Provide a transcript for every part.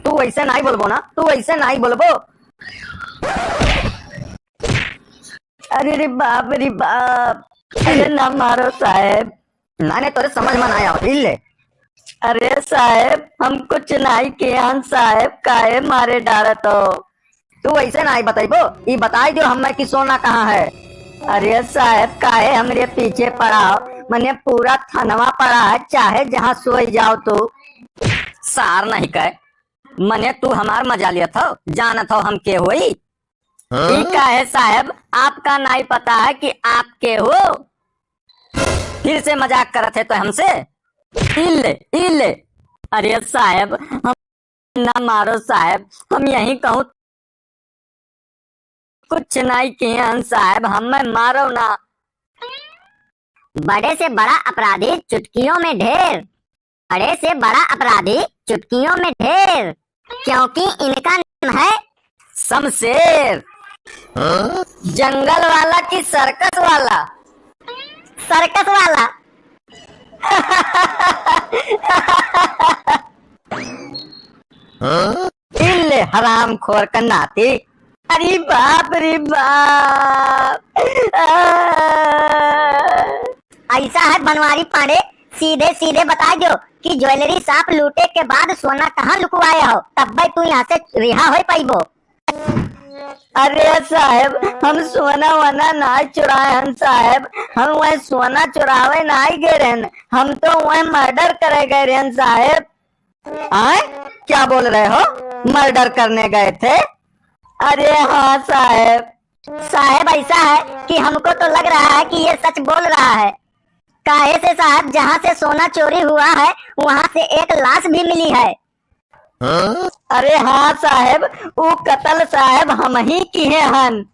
तू वैसे नहीं बोलबो ना, तू वैसे नहीं बोलबो। अरे रे बाप रे बाप, अरे ना मारो साहेब। मैंने तोरे समझ में नहीं आया ले। अरे साहेब हम कुछ नहीं किए हन साहेब, काहे मारे डारत हो। तू वैसे नहीं बताइबो, ये बताई दो हमें कि सोना कहाँ है। अरे साहेब काहे हमरे पीछे पड़ा हो, मैंने पूरा थनवा पड़ा है, चाहे जहाँ सोई जाओ तू। सार नहीं कहे मने तू हमार मजा लिया था, जानत हो हम के होई। ठीक है साहब, आपका नहीं पता है कि आप के हो। फिर से मजाक करत है तो हमसे। इले। अरे साहब हम ना मारो साहब, हम यही कहूँ कुछ नहीं किए साहब, हमें मारो ना। बड़े से बड़ा अपराधी चुटकियों में ढेर, बड़े से बड़ा अपराधी चुटकियों में ढेर, क्योंकि इनका नाम है शमशेर। जंगल वाला कि सर्कस वाला? सर्कस वाला। इल्ले हराम खोर का नाती। अरे बाप रे बाप। ऐसा है बनवारी पांडे, सीधे सीधे बता दो कि ज्वेलरी शॉप लूटे के बाद सोना कहाँ लुकवाया हो, तब भाई तू यहाँ से रिहा हो पाइबो। अरे साहब हम सोना वना ना चुराए हम साहब, हम वह सोना चुरावे नहीं गए रहन, हम तो वह मर्डर करे गए रहन साहब। आए क्या बोल रहे हो, मर्डर करने गए थे? अरे हाँ साहब। साहब ऐसा है कि हमको तो लग रहा है कि ये सच बोल रहा है। काहे से साहब, जहाँ से सोना चोरी हुआ है वहाँ से एक लाश भी मिली है। अरे हाँ साहब, वो कत्ल साहब हम ही किए हन।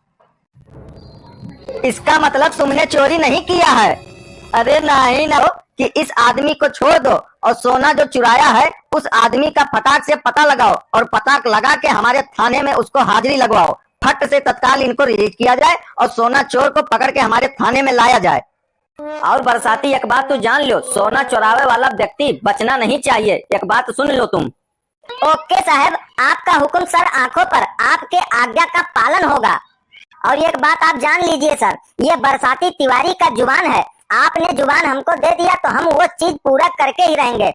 इसका मतलब तुमने चोरी नहीं किया है? अरे नहीं ना, कि इस आदमी को छोड़ दो और सोना जो चुराया है उस आदमी का फटाक से पता लगाओ और पता लगा के हमारे थाने में उसको हाजिरी लगवाओ। फट से तत्काल इनको रिलीज किया जाए और सोना चोर को पकड़ के हमारे थाने में लाया जाए। और बरसाती एक बात तो जान लो, सोना चुरावे वाला व्यक्ति बचना नहीं चाहिए, एक बात सुन लो तुम। ओके साहब, आपका हुक्म सर, आंखों पर आपके आज्ञा का पालन होगा। और एक बात आप जान लीजिए सर, ये बरसाती तिवारी का जुबान है, आपने जुबान हमको दे दिया तो हम वो चीज पूरा करके ही रहेंगे।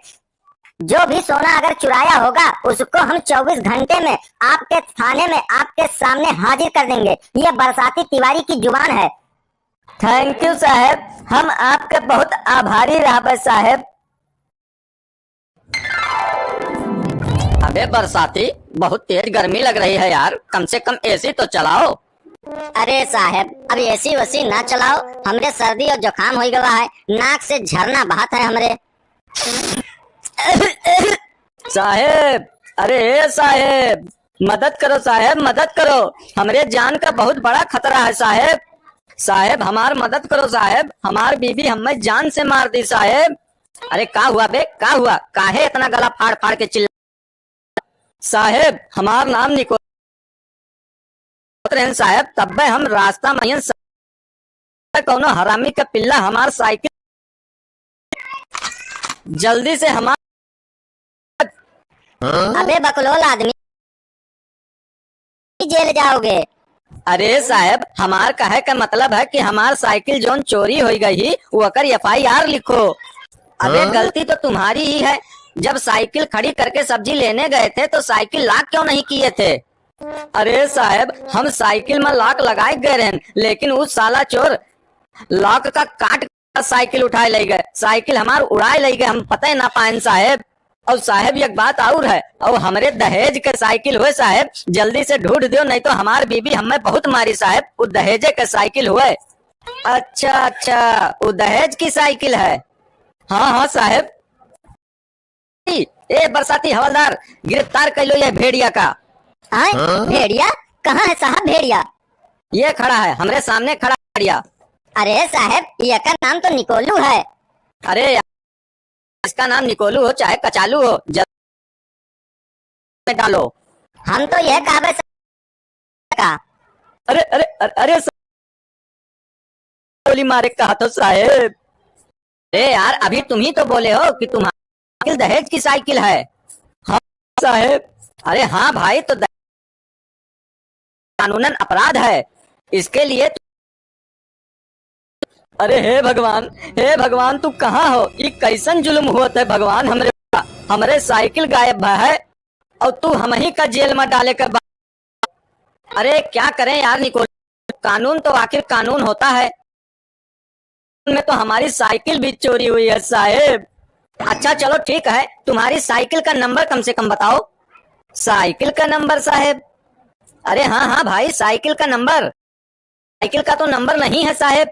जो भी सोना अगर चुराया होगा उसको हम 24 घंटे में आपके थाने में आपके सामने हाजिर कर देंगे। ये बरसाती तिवारी की जुबान है। थैंक यू साहब, हम आपके बहुत आभारी रहा साहब। अबे बरसाती, बहुत तेज गर्मी लग रही है यार, कम से कम एसी तो चलाओ। अरे साहब अब एसी वसी ना चलाओ, हमरे सर्दी और जुकाम हो गया है, नाक से झरना बहात है हमरे। साहेब, अरे साहेब मदद करो साहेब, मदद करो, हमरे जान का बहुत बड़ा खतरा है साहेब। साहेब हमार मदद करो साहेब, हमार बीबी हमें जान से मार दी साहेब। अरे का हुआ बे, का हुआ, काहे इतना गला फाड़ फाड़ के चिल्ला? साहेब हमार नाम निको साहब, तब हम रास्ता में कौनो हरामी का पिल्ला हमार साइकिल, जल्दी से हमार। अबे बकलोल आदमी, जेल जाओगे। अरे साहब हमार कहे का मतलब है कि हमार साइकिल जोन चोरी हो गई वो कर FIR लिखो। अबे गलती तो तुम्हारी ही है, जब साइकिल खड़ी करके सब्जी लेने गए थे तो साइकिल लॉक क्यों नहीं किए थे? अरे साहब हम साइकिल में लॉक लगाए गए रहे, लेकिन उस साला चोर लॉक का काट कर साइकिल उठाए ले गए, साइकिल हमार उड़ाए ले गए, हम पता ही ना पाए साहब। और साहब एक बात और है, और हमारे दहेज के साइकिल हुए साहब, जल्दी से ढूंढ दो नहीं तो हमार बीबी हमें बहुत मारी साहब, वो दहेजे के साइकिल हुए। अच्छा अच्छा, वो दहेज की साइकिल है। हाँ हाँ साहब। ए बरसाती हवलदार, गिरफ्तार कर लो ये भेड़िया का। भेड़िया कहाँ है साहब? भेड़िया ये खड़ा है हमरे सामने, खड़ा भेड़िया। अरे साहब ये का नाम तो निकोलू है। अरे इसका नाम निकोलू हो चाहे कचालू हो, जल्दी डालो। हम तो यह कहा का। अरे अरे अरे गोली मारे कहा तो साहेब। अरे यार अभी तुम ही तो बोले हो कि तुम्हारी दहेज की साइकिल है। हाँ साहेब। अरे हाँ भाई, तो कानूनन अपराध है, इसके लिए अरे हे भगवान तू कहाँ हो? ये कैसन जुल्म हुआ है भगवान, हमरे साइकिल गायब है और तू हम ही का जेल में डाले कर अरे क्या करें यार निकोल, कानून तो आखिर कानून होता है, में तो हमारी साइकिल भी चोरी हुई है साहेब। अच्छा चलो ठीक है, तुम्हारी साइकिल का नंबर कम से कम बताओ। साइकिल का नंबर साहेब? अरे हाँ हाँ भाई, साइकिल का नंबर। साइकिल का तो नंबर नहीं है साहेब।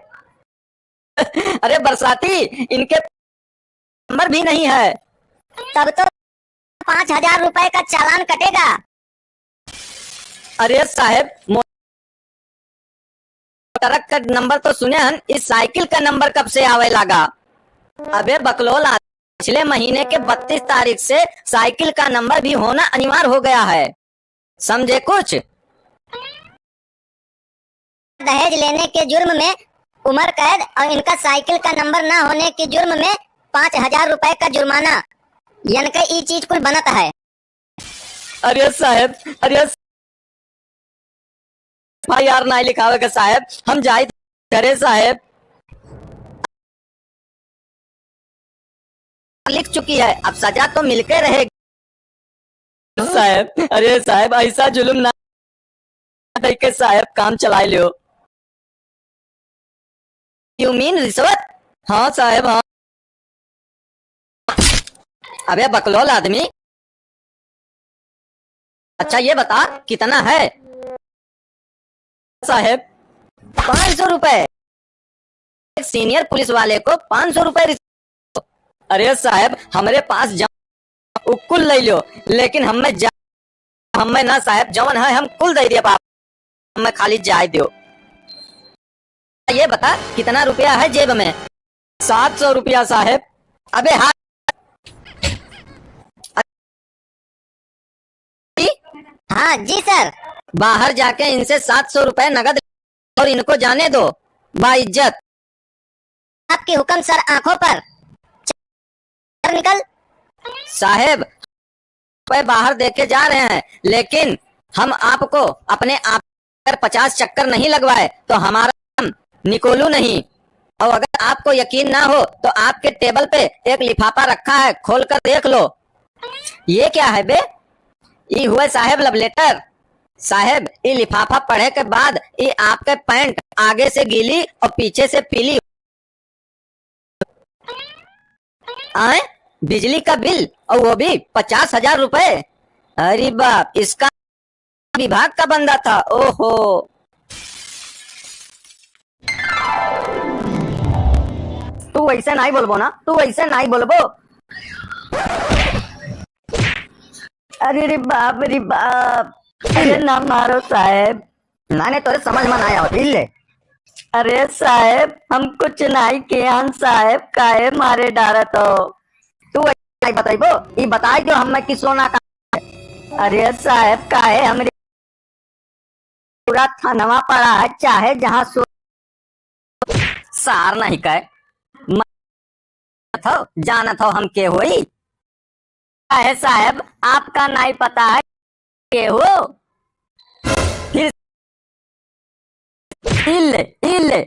अरे बरसाती, इनके नंबर भी नहीं है। तब तो 5,000 रुपए का चालान कटेगा। अरे साहेब, ट्रक का नंबर तो सुने हन, इस साइकिल का नंबर कब से आवे लगा? अबे बकलोल, पिछले महीने के 32 तारीख से साइकिल का नंबर भी होना अनिवार्य हो गया है, समझे कुछ? दहेज लेने के जुर्म में उम्र कैद और इनका साइकिल का नंबर ना होने के जुर्म में 5,000 रुपए का जुर्माना, यानी कि ये चीज कुल बनता है। अरे साहेब, अरे यार नहीं लिखावेगा साहेब, हम जाए करे साहेब। लिख चुकी है, अब सजा तो मिलके रहेगी साहेब। अरे साहेब, ऐसा जुल्म ना के साहेब, काम चला लियो। यू मीन रिश्वत? हाँ साहेब हाँ। अबे बकलोल आदमी, अच्छा ये बता कितना है? साहेब 500 रुपए। एक सीनियर पुलिस वाले को 500 रुपए। अरे साहेब, हमारे पास कुल ले लो, लेकिन हमें ना साहेब, जवन है हम कुल दे दिया, हमें खाली जाए दो। ये बता कितना रुपया है जेब में? 700 रुपया साहेब। अबे हाँ, हाँ जी सर। बाहर जाके इनसे 700 रुपए नगद और इनको जाने दो बाइज्जत। आपके हुक्म सर, आंखों पर। निकल साहेब, बाहर देखे जा रहे हैं, लेकिन हम आपको अपने आप पर 50 चक्कर नहीं लगवाए तो हमारा नाम निकोलू नहीं। और अगर आपको यकीन ना हो तो आपके टेबल पे एक लिफाफा रखा है, खोलकर देख लो। ये क्या है बे? ये हुए साहेब लव लेटर। साहेब, ये लिफाफा पढ़े के बाद ये आपके पैंट आगे से गीली और पीछे से पीली। आए बिजली का बिल, और वो भी 50,000 रुपए। अरे बाप, इसका विभाग का बंदा था। ओहो, तू वैसे नहीं बोलबो ना, तू वैसे नहीं बोलबो। अरे रे बाप रे बाप, अरे ना मारो साहेब, मैंने तो समझ में आया ले। अरे साहेब, हम कुछ नहीं किया साहेब, काहे मारे डारा तो तू बताइबो, ये बताई जो हमें कि सोना का। अरे साहेब, काहे हमरे पूरा थानवा पड़ा है, चाहे जहाँ सार नहीं कहे जानत हो हम के होई। काहे साहेब, आपका नहीं पता है के हो? फिर इले।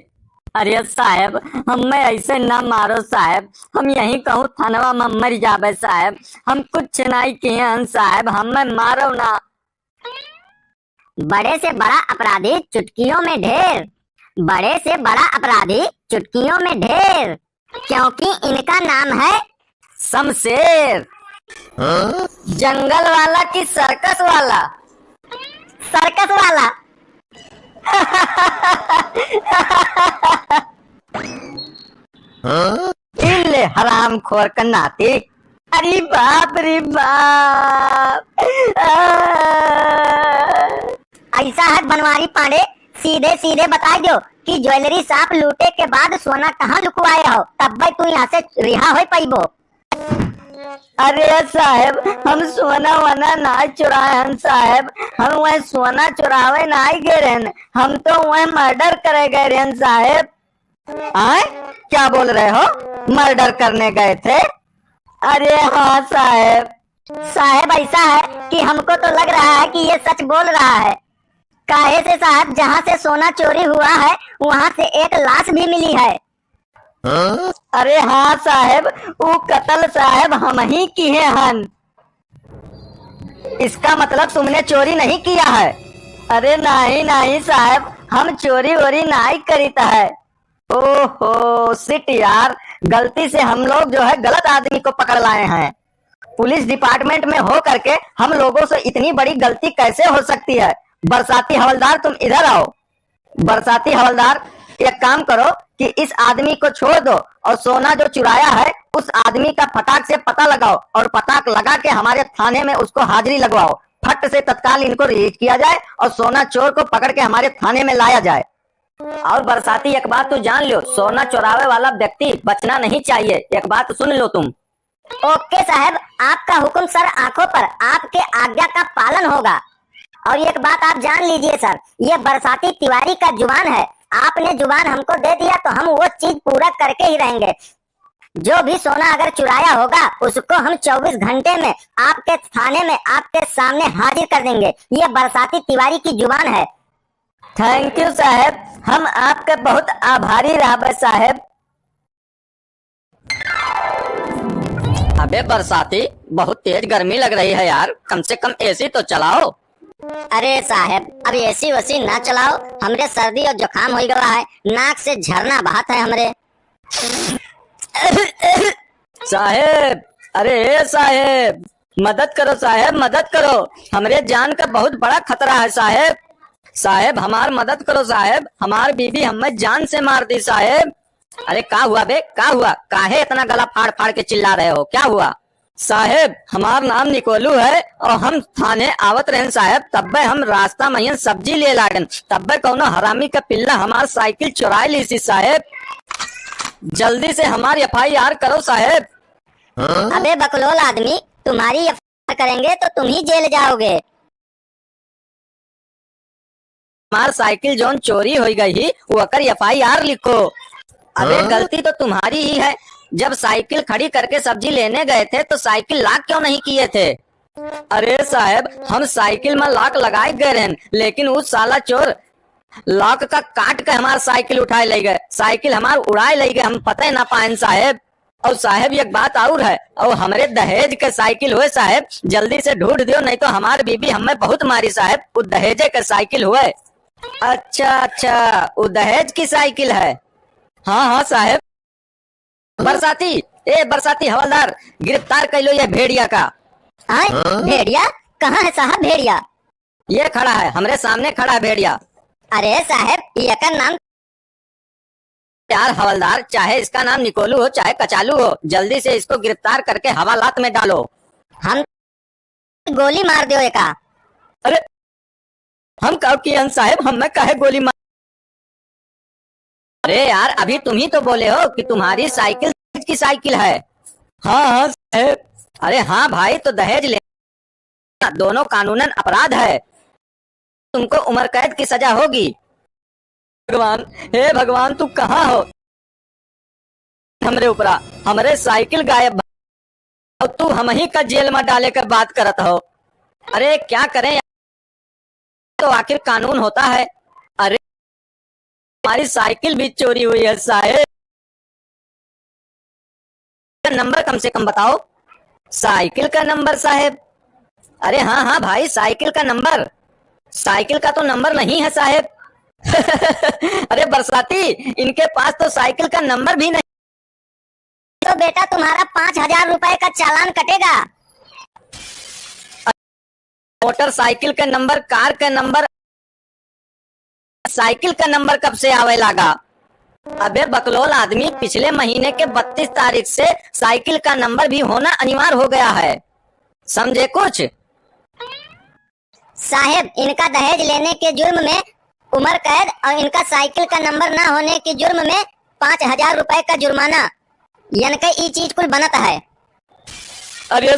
अरे साहेब, हमें ऐसे ना मारो साहेब, हम यही कहूँ थानवा में मर जाबे साहेब, हम कुछ नहीं किए साहेब, हमें मारो ना। बड़े से बड़ा अपराधी चुटकियों में ढेर, बड़े से बड़ा अपराधी चुटकियों में ढेर, क्योंकि इनका नाम है शमशेर। जंगल वाला कि सर्कस वाला? सर्कस वाला। इले हराम खोर का नाती। अरे बाप रे बाप। ऐसा है बनवारी पांडे, सीधे सीधे बता दो कि ज्वेलरी शॉप लूटे के बाद सोना कहाँ लुकवाए हो, तब भाई तू यहाँ से रिहा हो पाइबो। अरे साहेब, हम सोना वना ना चुराए हैं साहेब, हम वह सोना चुरावे ना गए रहन, हम तो वह मर्डर करे गए रहन साहेब। आए क्या बोल रहे हो? मर्डर करने गए थे? अरे हाँ साहेब, साहब ऐसा है कि हमको तो लग रहा है कि ये सच बोल रहा है। काहे से साहब, जहाँ से सोना चोरी हुआ है वहाँ से एक लाश भी मिली है। अरे हाँ साहब, वो कत्ल साहब हम ही किए हन। इसका मतलब तुमने चोरी नहीं किया है? अरे नहीं नहीं साहब, हम चोरी वोरी नहीं करीता है। ओहो सिट यार, गलती से हम लोग जो है गलत आदमी को पकड़ लाए हैं। पुलिस डिपार्टमेंट में हो करके हम लोगों से इतनी बड़ी गलती कैसे हो सकती है? बरसाती हवलदार तुम इधर आओ। बरसाती हवलदार, एक काम करो कि इस आदमी को छोड़ दो और सोना जो चुराया है उस आदमी का फटाक से पता लगाओ और पताक लगा के हमारे थाने में उसको हाजिरी लगवाओ। फट से तत्काल इनको रिलीज किया जाए और सोना चोर को पकड़ के हमारे थाने में लाया जाए। और बरसाती एक बात तो जान लो, सोना चुरावे वाला व्यक्ति बचना नहीं चाहिए। एक बात सुन लो तुम। ओके साहब, आपका हुक्म सर आंखों पर, आपके आज्ञा का पालन होगा। और एक बात आप जान लीजिए सर, ये बरसाती तिवारी का जुबान है। आपने जुबान हमको दे दिया तो हम वो चीज पूरा करके ही रहेंगे। जो भी सोना अगर चुराया होगा उसको हम 24 घंटे में आपके थाने में आपके सामने हाजिर कर देंगे। ये बरसाती तिवारी की जुबान है। थैंक यू साहब, हम आपके बहुत आभारी रहे साहब। अबे बरसाती, बहुत तेज गर्मी लग रही है यार, कम से कम एसी तो चलाओ। अरे साहब, अब एसी वसी ना चलाओ, हमरे सर्दी और जुकाम हो गया है, नाक से झरना बहत है हमरे। साहेब, अरे साहेब, मदद करो साहेब, मदद करो, हमरे जान का बहुत बड़ा खतरा है साहेब। साहेब हमार मदद करो साहेब, हमार बीबी हमें जान से मार दी साहेब। अरे का हुआ बे, का हुआ? काहे इतना गला फाड़ फाड़ के चिल्ला रहे हो, क्या हुआ? साहेब हमार नाम निकोलू है और हम थाने आवत रहे साहेब, तब्बे हम रास्ता में सब्जी ले लागन, तब्बे कौनो हरामी का पिल्ला हमार साइकिल चुरा ली सी साहेब। जल्दी से हमारी FIR करो साहेब। अबे बकलोल आदमी, तुम्हारी FIR करेंगे तो तुम ही जेल जाओगे। हमार साइकिल जोन चोरी हो गई वो कर FIR लिखो। अबे गलती तो तुम्हारी ही है, जब साइकिल खड़ी करके सब्जी लेने गए थे तो साइकिल लॉक क्यों नहीं किए थे? अरे साहब हम साइकिल में लॉक लगाए गए रहे, लेकिन उस साला चोर लॉक का काट के हमार साइकिल उठाए ले गए, साइकिल हमार उड़ाए ले गए, हम पता ही ना पाए साहब। और साहब एक बात और है, और हमारे दहेज के साइकिल हुए साहब, जल्दी से ढूंढ दियो नहीं तो हमारी बीबी हमें बहुत मारी साहब। वो दहेजे के साइकिल हुए। अच्छा अच्छा, वो दहेज की साइकिल है। हाँ हाँ साहब। बरसाती, ए बरसाती हवलदार, गिरफ्तार कर लो ये भेड़िया का। भेड़िया? कहाँ है साहब भेड़िया? ये खड़ा है, हमरे सामने खड़ा है भेड़िया। अरे साहब, ये का नाम यार हवलदार, चाहे इसका नाम निकोलू हो चाहे कचालू हो, जल्दी से इसको गिरफ्तार करके हवालात में डालो। हम गोली मार दो एका। अरे हम कब किए साहब, हमें काहे गोली मार? अरे यार अभी तुम ही तो बोले हो कि तुम्हारी साइकिल की साइकिल है। हाँ हाँ साहब। अरे हाँ भाई, तो दहेज लेना दोनों कानूनन अपराध है, तुमको उम्र कैद की सजा होगी। भगवान, हे भगवान, तू कहाँ हो? हमरे ऊपरा हमरे साइकिल गायब और तू हम ही का जेल में डाले कर बात करत हो। अरे क्या करें, तो आखिर कानून होता है। अरे हमारी साइकिल भी चोरी हुई है साहब। नंबर कम से कम बताओ, साइकिल का नंबर साहब। अरे हाँ हाँ भाई, साइकिल का नंबर। साइकिल का तो नंबर नहीं है साहब। अरे बरसाती, इनके पास तो साइकिल का नंबर भी नहीं। तो बेटा तुम्हारा 5000 रुपए का चालान कटेगा। मोटरसाइकिल का नंबर, कार का नंबर, साइकिल का नंबर कब से आवे लगा? अबे बकलोल आदमी, पिछले महीने के 32 तारीख से साइकिल का नंबर भी होना अनिवार्य हो गया है, समझे कुछ? साहब इनका दहेज लेने के जुर्म में उम्र कैद और इनका साइकिल का नंबर ना होने के जुर्म में 5000 रुपए का जुर्माना, इनका ये चीज कुल बनता है। अरे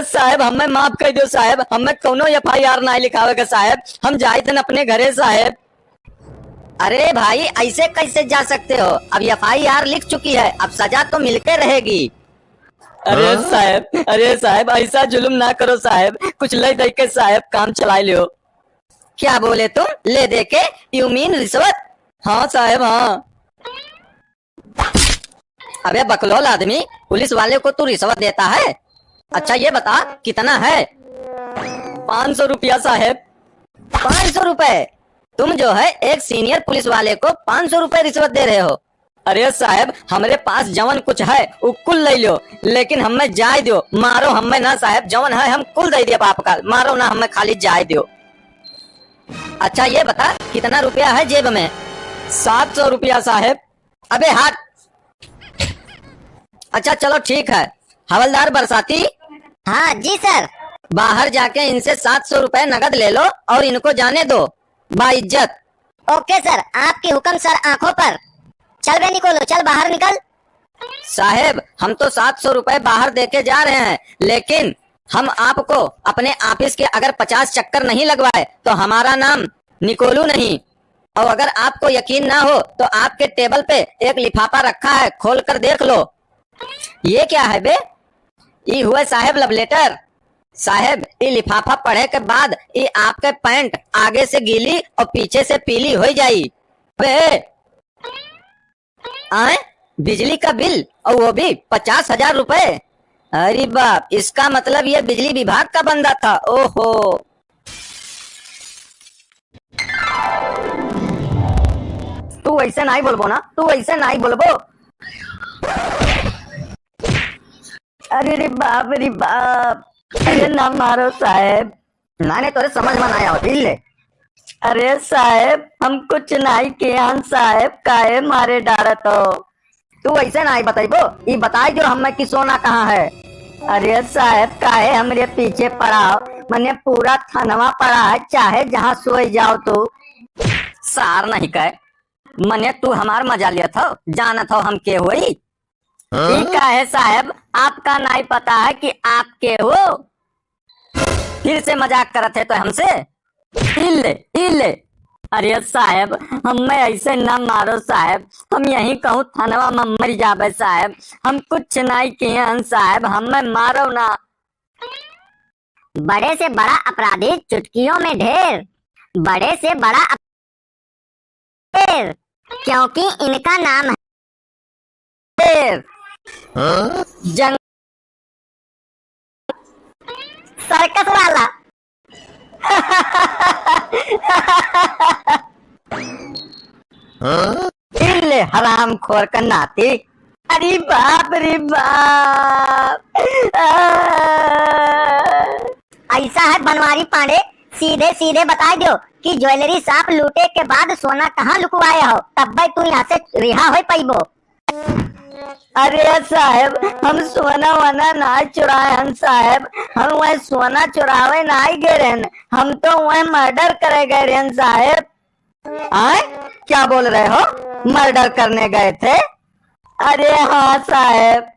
साहब हमें माफ कर दो साहब, हमें कोनो FIR ना लिखावेगा साहब, हम जाए थे अपने घरे साहब। अरे भाई ऐसे कैसे जा सकते हो, अब FIR लिख चुकी है, अब सजा तो मिलके रहेगी। अरे साहब ऐसा जुल्म ना करो साहब, कुछ ले दे के साहब काम चला लियो। क्या बोले तुम? ले दे के? यू मीन रिश्वत? हाँ साहब हाँ। अबे बकलोल आदमी, पुलिस वाले को तू रिश्वत देता है? अच्छा ये बता कितना है? 500 रुपया साहब। 500 रुपए? तुम जो है एक सीनियर पुलिस वाले को 500 रुपए रिश्वत दे रहे हो? अरे साहब हमारे पास जवन कुछ है वो कुल ले लो, लेकिन हमें जाय दो। मारो हमें ना साहब, जवन है हम कुल दे दिया बाप का, मारो ना हमें, खाली जाय दो। अच्छा ये बता कितना रुपया है जेब में? 700 रुपया साहब। अबे हाथ। अच्छा चलो ठीक है। हवलदार बरसाती। हाँ जी सर। बाहर जाके इनसे 700 रुपए नगद ले लो और इनको जाने दो बाइज्जत। ओके सर, आपकी हुक्म सर, आंखों पर। चल बे निकोलो, चल बाहर निकल। साहेब हम तो 700 रुपए बाहर देके जा रहे हैं, लेकिन हम आपको अपने ऑफिस के अगर 50 चक्कर नहीं लगवाए तो हमारा नाम निकोलू नहीं। और अगर आपको यकीन ना हो तो आपके टेबल पे एक लिफाफा रखा है, खोल कर देख लो। ये क्या है बे? ये हुए साहेब लव लेटर। साहेब ये लिफाफा पढ़े के बाद ये आपके पैंट आगे से गीली और पीछे से पीली हो जाई। बे आए बिजली का बिल, और वो भी 50,000 रुपए। अरे बाप, इसका मतलब ये बिजली विभाग का बंदा था। ओहो। तू ऐसे नहीं बोलबो ना, तू ऐसे नहीं बोलबो। अरे रे बाप रे बाप, अरे ना मारो साहेब। नाने तोरे समझ में आया हो ले। अरे साहेब हम कुछ नहीं किया साहेब, काहे मारे डारत हो? तू ऐसे नहीं बताइबो, ये बताई जो हमें कि सोना कहाँ है। अरे साहब काहे हमरे पीछे पड़ा हो? मैंने पूरा थानवा पड़ा है, चाहे जहाँ सोए जाओ तू। सार नहीं कहे मने तू हमार मजा लिया था, जानत हो हम के हुई। ठीक है साहब, आपका नहीं पता है कि आप के हो? फिर से मजाक करत है तो हमसे। इले। अरे साहब हमें ऐसे ना मारो साहब, हम यहीं कहूँ थानवा में मर जाबे साहब, हम कुछ नहीं किए साहब, हमें मारो ना। बड़े से बड़ा अपराधी चुटकियों में ढेर, बड़े से बड़ा ढेर, क्योंकि इनका नाम है ढेर। जंग सर्कस वाला। इले हराम खोर का नाती। अरे बाप रे बाप। ऐसा है बनवारी पांडे, सीधे सीधे बता दो कि ज्वेलरी शॉप लूटे के बाद सोना कहाँ लुकवाए हो, तब भाई तू यहाँ से रिहा हो पाइबो। अरे साहब हम सोना वना ना चुराए हम साहब, हम वह सोना चुरावे ना गए रहन, हम तो वह मर्डर करे गए रहन साहब। आए क्या बोल रहे हो? मर्डर करने गए थे? अरे हाँ साहब।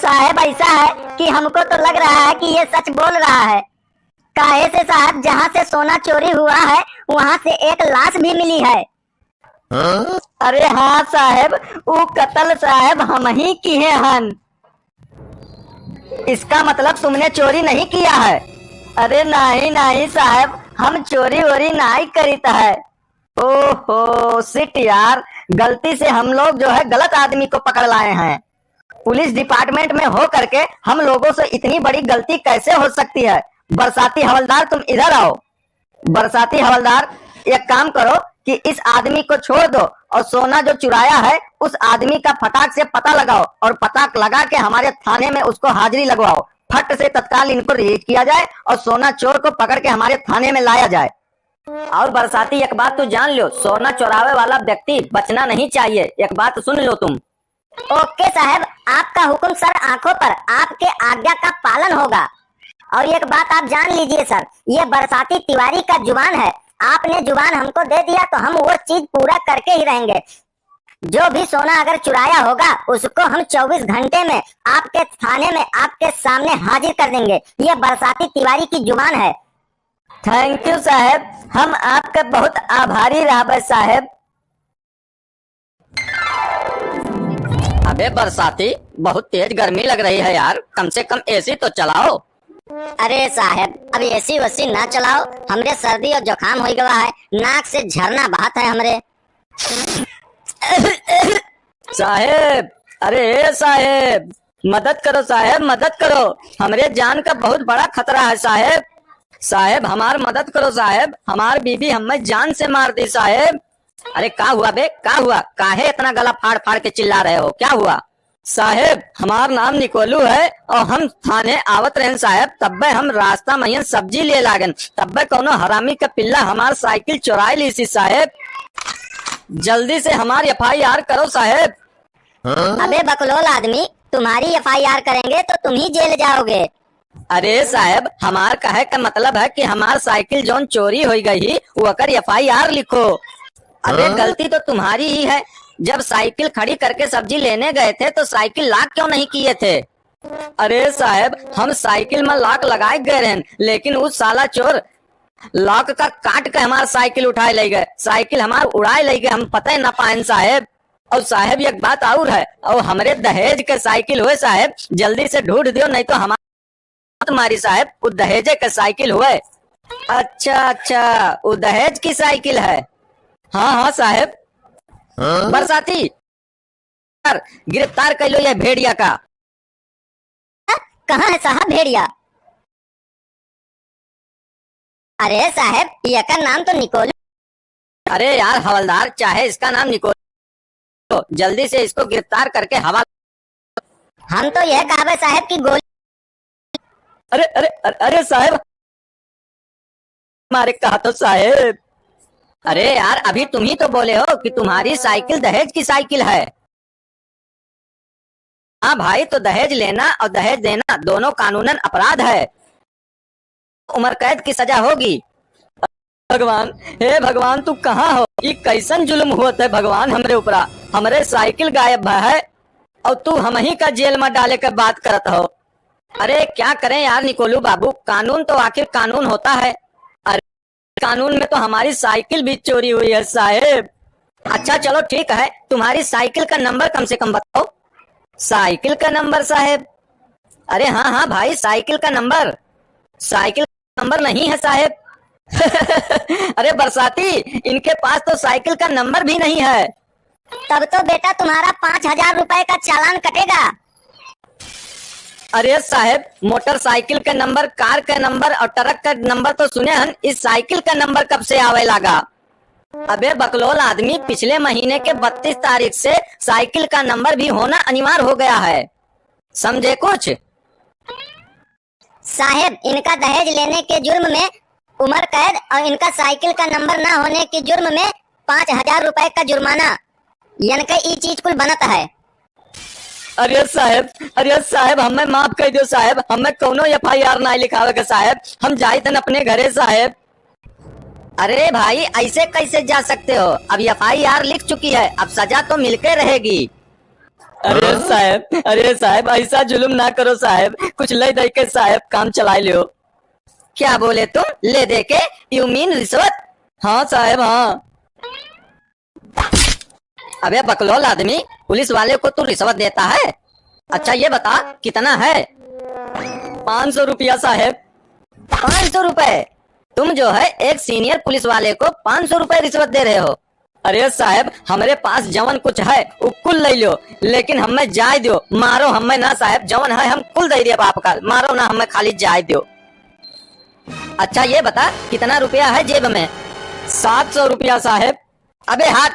साहब ऐसा है कि हमको तो लग रहा है कि ये सच बोल रहा है। काहे से साहब, जहाँ से सोना चोरी हुआ है वहाँ से एक लाश भी मिली है। अरे हाँ साहब, वो कत्ल साहब हम ही किए हन। इसका मतलब तुमने चोरी नहीं किया है? अरे नहीं साहब, हम चोरी वोरी नहीं करीता है। ओहो सिट यार, गलती से हम लोग जो है गलत आदमी को पकड़ लाए हैं। पुलिस डिपार्टमेंट में हो करके हम लोगों से इतनी बड़ी गलती कैसे हो सकती है? बरसाती हवलदार तुम इधर आओ। बरसाती हवलदार एक काम करो कि इस आदमी को छोड़ दो और सोना जो चुराया है उस आदमी का फटाक से पता लगाओ और पता लगा के हमारे थाने में उसको हाजिरी लगवाओ। फट से तत्काल इनको रिलीज किया जाए और सोना चोर को पकड़ के हमारे थाने में लाया जाए। और बरसाती एक बात तो जान लो, सोना चुरावे वाला व्यक्ति बचना नहीं चाहिए। एक बात सुन लो तुम। ओके साहब, आपका हुक्म सर, आंखों पर, आपके आज्ञा का पालन होगा। और एक बात आप जान लीजिए सर, ये बरसाती तिवारी का जुबान है। आपने जुबान हमको दे दिया तो हम वो चीज पूरा करके ही रहेंगे। जो भी सोना अगर चुराया होगा उसको हम 24 घंटे में आपके थाने में आपके सामने हाजिर कर देंगे। ये बरसाती तिवारी की जुबान है। थैंक यू साहब, हम आपका बहुत आभारी रहा साहब। अबे बरसाती बहुत तेज गर्मी लग रही है यार, कम से कम एसी तो चलाओ। अरे साहब अब एसी वसी ना चलाओ, हमरे सर्दी और जुकाम हो गया है, नाक से झरना बहत है हमरे। साहेब, अरे साहेब, मदद करो साहेब, मदद करो, हमरे जान का बहुत बड़ा खतरा है साहेब। साहेब हमार मदद करो साहेब, हमार बीबी हमें जान से मार दी साहेब। अरे का हुआ बे, का हुआ, काहे इतना गला फाड़ फाड़ के चिल्ला रहे हो, क्या हुआ? साहेब हमार नाम निकोलू है और हम थाने आवत रहे साहेब, तब्बे हम रास्ता में सब्जी ले लागन, तब्बे कोनो हरामी का पिल्ला हमार साइकिल चुराई ली सी साहेब। जल्दी से हमारी FIR करो साहेब। अबे बकलोल आदमी, तुम्हारी FIR करेंगे तो तुम ही जेल जाओगे। अरे साहब हमार कहे का मतलब है कि हमार साइकिल जोन चोरी हो गई वो अकर FIR लिखो। अबे गलती तो तुम्हारी ही है, जब साइकिल खड़ी करके सब्जी लेने गए थे तो साइकिल लॉक क्यों नहीं किए थे? अरे साहब हम साइकिल में लॉक लगाए गए रहे, लेकिन उस साला चोर लॉक का काट के हमार साइकिल उठाए ले गए, साइकिल हमार उड़ाए ले गए, हम पता ही ना पाए साहब। और साहब एक बात और है, और हमरे दहेज के साइकिल हुए साहब, जल्दी से ढूंढ दियो नहीं तो हमारे तुम्हारी साहब वो दहेज के साइकिल हुए। अच्छा अच्छा वो दहेज की साइकिल है। हाँ हाँ साहब। बरसाती गिरफ्तार कर लो ये भेड़िया का। कहाँ है साहब भेड़िया? अरे साहब ये का नाम तो निकोलू। अरे यार हवलदार, चाहे इसका नाम निकोलू, जल्दी से इसको गिरफ्तार करके हवाला। हम तो यह कहा साहब की गोली। अरे अरे अरे, अरे साहब हमारे कहा तो साहब। अरे यार अभी तुम ही तो बोले हो कि तुम्हारी साइकिल दहेज की साइकिल है। हाँ भाई, तो दहेज लेना और दहेज देना दोनों कानूनन अपराध है, उम्र कैद की सजा होगी। भगवान, हे भगवान तू कहाँ हो? ये कैसन जुल्म हुआ है भगवान हमरे ऊपरा, हमरे साइकिल गायब है और तू हम ही का जेल में डाले के बात करत हो। अरे क्या करें यार निकोलू बाबू, कानून तो आखिर कानून होता है। अरे कानून में तो हमारी साइकिल भी चोरी हुई है साहेब। अच्छा चलो ठीक है, तुम्हारी साइकिल का नंबर कम से कम बताओ। साइकिल का नंबर साहेब? अरे हाँ हाँ भाई, साइकिल का नंबर। साइकिल का नंबर नहीं है साहेब। अरे बरसाती, इनके पास तो साइकिल का नंबर भी नहीं है। तब तो बेटा तुम्हारा 5,000 रुपए का चालान कटेगा। अरे साहेब मोटरसाइकिल का नंबर, कार का नंबर और ट्रक का नंबर तो सुने हैं, इस साइकिल का नंबर कब से आवे लगा? अबे बकलोल आदमी, पिछले महीने के 32 तारीख से साइकिल का नंबर भी होना अनिवार्य हो गया है, समझे कुछ? साहेब इनका दहेज लेने के जुर्म में उम्र कैद और इनका साइकिल का नंबर ना होने के जुर्म में 5,000 रुपए का जुर्माना, इनका ये चीज कुल बनता है। अरे साहेब हमें माफ कर दो साहेब, हमें कोनो FIR ना लिखावे के साहेब, हम जाए थे अपने घरे साहेब। अरे भाई ऐसे कैसे जा सकते हो, अब FIR लिख चुकी है, अब सजा तो मिलके रहेगी। अरे साहेब ऐसा जुल्म ना करो साहेब, कुछ ले दे के साहेब काम चला लियो। क्या बोले तुम? ले दे के? यू मीन रिश्वत? हाँ साहेब हाँ। अबे बकलोल आदमी, पुलिस वाले को तू रिश्वत देता है? अच्छा ये बता कितना है? 500 रुपया साहेब। 500 रुपए? तुम जो है एक सीनियर पुलिस वाले को 500 रुपए रिश्वत दे रहे हो? अरे साहेब हमारे पास जवन कुछ है वो कुल ले लो, लेकिन हमें जाय दो, मारो हमें ना साहेब, जवन है हम कुल दे दिए बाप का, मारो ना हमें, खाली जाय दो। अच्छा ये बता कितना रुपया है जेब में? 700 रुपया साहेब। अबे हाथ।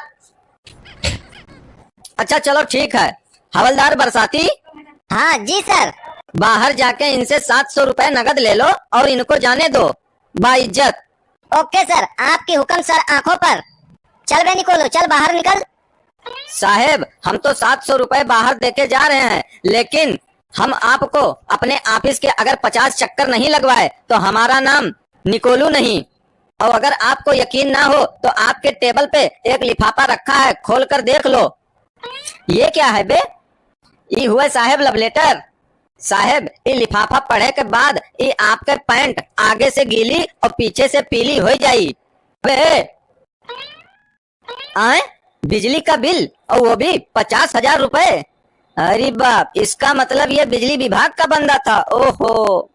अच्छा चलो ठीक है, हवलदार बरसाती। हाँ जी सर। बाहर जाके इनसे 700 रुपए नगद ले लो और इनको जाने दो बाइज्जत। ओके सर, आपकी हुक्म सर, आंखों पर। चल बे निकोलो, चल बाहर निकल। साहेब हम तो 700 रुपए बाहर देके जा रहे हैं, लेकिन हम आपको अपने ऑफिस के अगर 50 चक्कर नहीं लगवाए तो हमारा नाम निकोलू नहीं। और अगर आपको यकीन ना हो तो आपके टेबल पे एक लिफाफा रखा है, खोल कर देख लो। ये क्या है बे? ये हुए साहेब लव लेटर। साहेब ये लिफाफा पढ़े के बाद ये आपके पैंट आगे से गीली और पीछे से पीली हो जाई। आए बिजली का बिल और वो भी 50,000 रुपए। अरे बाप, इसका मतलब ये बिजली विभाग का बंदा था। ओहो।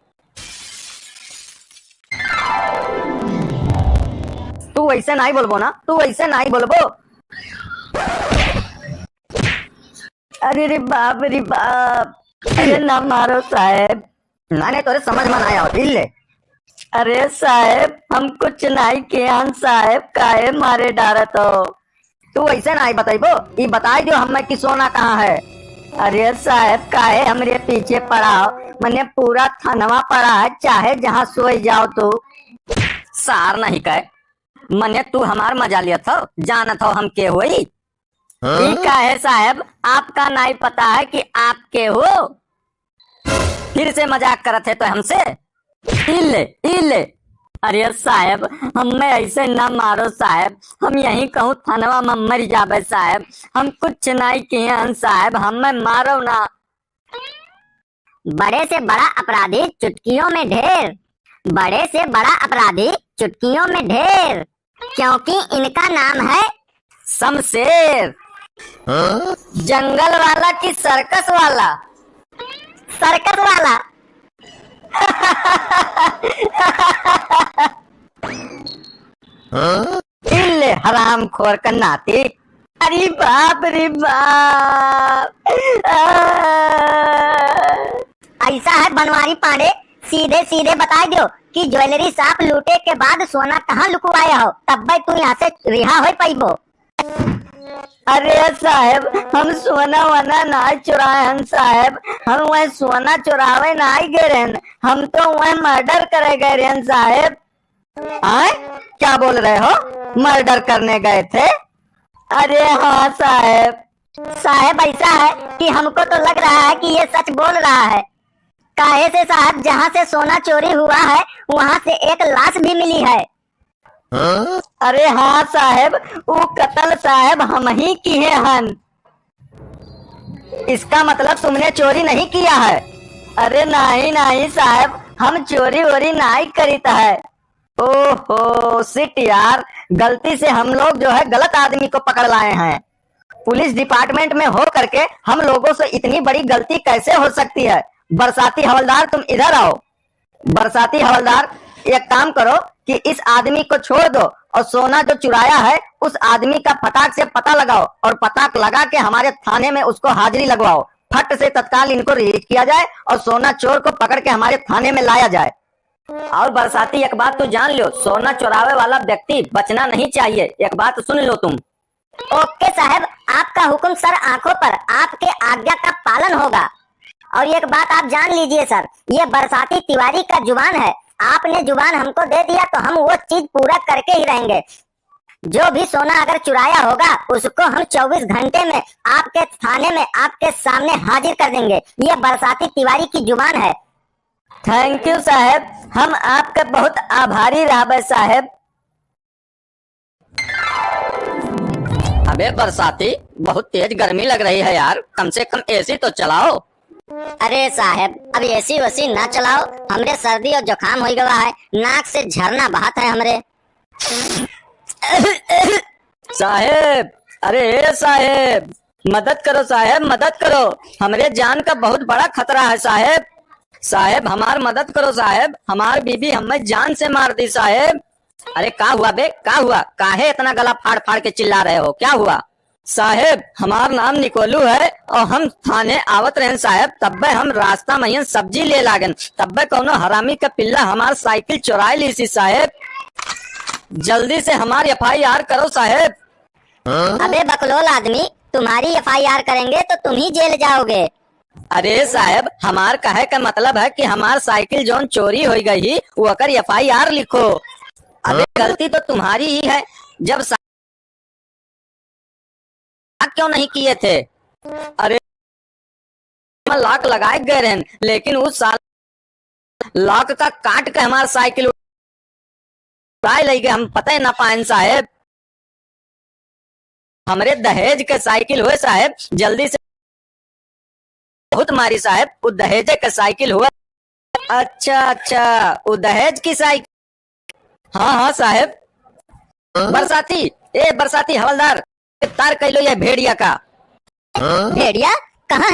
तू वैसे नहीं बोलबो ना, तू वैसे नहीं बोलबो। अरे रे बाप रे बाप, अरे ना मारो साहेब, मैंने तोरे समझ में नहीं आओ ले। अरे साहेब हम कुछ नहीं किया साहेब, काहे मारे डारत हो। तू ऐसे नहीं बताइबो, ये बताई दो हमें कि सोना कहाँ है। अरे साहेब काहे हमरे पीछे पड़ा हो, मैंने पूरा थानवा पड़ा है, चाहे जहाँ सोई जाओ तू। सार नहीं कहे, मने तू हमार मजा लिया था, जानत हो हम के हुई। ठीक है साहब, आपका नहीं पता है कि आप के हो। फिर से मजाक करत है तो हमसे। इले। अरे साहब हमें ऐसे ना मारो साहब, हम यहीं कहूँ थानवा में मर जाबे साहब, हम कुछ नहीं किए साहब, हमें मारो ना। बड़े से बड़ा अपराधी चुटकियों में ढेर, बड़े से बड़ा अपराधी चुटकियों में ढेर, क्योंकि इनका नाम है शमशेर। जंगल वाला कि सर्कस वाला? सर्कस वाला। इल्ले हराम खोर का नाती। अरे बाप रे बाप। ऐसा है बनवारी पांडे, सीधे सीधे बता दो कि ज्वेलरी शॉप लूटे के बाद सोना कहाँ लुकवाया हो, तब भाई तू यहाँ से रिहा हो पाइबो। अरे साहब हम सोना वना ना चुराए हम साहब, हम वह सोना चुरावे ना गए रहन, हम तो वह मर्डर करे गए रहन साहब। आए क्या बोल रहे हो, मर्डर करने गए थे? अरे हाँ साहब। साहब ऐसा है कि हमको तो लग रहा है कि ये सच बोल रहा है। काहे से साहब, जहाँ से सोना चोरी हुआ है वहाँ से एक लाश भी मिली है। अरे हाँ साहब, वो कत्ल साहब हम ही किए हन। इसका मतलब तुमने चोरी नहीं किया है? अरे नहीं साहब, हम चोरी वोरी नहीं करीता है। ओहो सिट यार, गलती से हम लोग जो है गलत आदमी को पकड़ लाए हैं। पुलिस डिपार्टमेंट में हो करके हम लोगों से इतनी बड़ी गलती कैसे हो सकती है? बरसाती हवलदार तुम इधर आओ। बरसाती हवलदार एक काम करो कि इस आदमी को छोड़ दो और सोना जो चुराया है उस आदमी का फटाक से पता लगाओ और पता लगा के हमारे थाने में उसको हाजिरी लगवाओ। फट से तत्काल इनको रिलीज किया जाए और सोना चोर को पकड़ के हमारे थाने में लाया जाए। और बरसाती एक बात तो जान लो, सोना चुरावे वाला व्यक्ति बचना नहीं चाहिए, एक बात सुन लो तुम। ओके साहब, आपका हुक्म सर आंखों पर, आपके आज्ञा का पालन होगा। और एक बात आप जान लीजिए सर, ये बरसाती तिवारी का जुबान है, आपने जुबान हमको दे दिया तो हम वो चीज पूरा करके ही रहेंगे। जो भी सोना अगर चुराया होगा उसको हम 24 घंटे में आपके थाने में आपके सामने हाजिर कर देंगे। ये बरसाती तिवारी की जुबान है। थैंक यू साहब, हम आपका बहुत आभारी रहे साहब। अबे बरसाती, बहुत तेज गर्मी लग रही है यार, कम से कम एसी तो चलाओ। अरे साहब अब एसी वसी ना चलाओ, हमरे सर्दी और जुकाम हो गया है, नाक से झरना बहत है हमरे। साहेब, अरे साहेब मदद करो साहेब, मदद करो, हमरे जान का बहुत बड़ा खतरा है साहेब। साहेब हमार मदद करो साहेब, हमार बीबी हमें जान से मार दी साहेब। अरे क्या हुआ बे, क्या हुआ, काहे इतना गला फाड़ फाड़ के चिल्ला रहे हो, क्या हुआ? साहेब हमार नाम निकोलू है और हम थाने आवत रहे साहेब, तब्बे हम रास्ता में सब्जी ले लागन, तब्बे कोनो हरामी का पिल्ला हमार साइकिल चुराई ली सी साहेब। जल्दी से हमारी FIR करो साहेब। अबे बकलोल आदमी, तुम्हारी FIR करेंगे तो तुम ही जेल जाओगे। अरे साहब हमार कहे का मतलब है कि हमार साइकिल जोन चोरी हो गई वो अगर FIR लिखो। अबे गलती तो तुम्हारी ही है, जब क्यों नहीं किए थे? अरे लॉक लगाए गए रहन, लेकिन उस साल लॉक का काट के हमार साइकिल उड़ाए ले गए, हम पता ही ना पाए साहेब। हमरे दहेज के साइकिल हुए साहेब, जल्दी से बहुत मारी साहेब, वो दहेज के साइकिल हुआ। अच्छा वो दहेज की साइकिल। हाँ साहेब। बरसाती, ए बरसाती हवलदार, तार कैलो ये भेड़िया का। भेड़िया?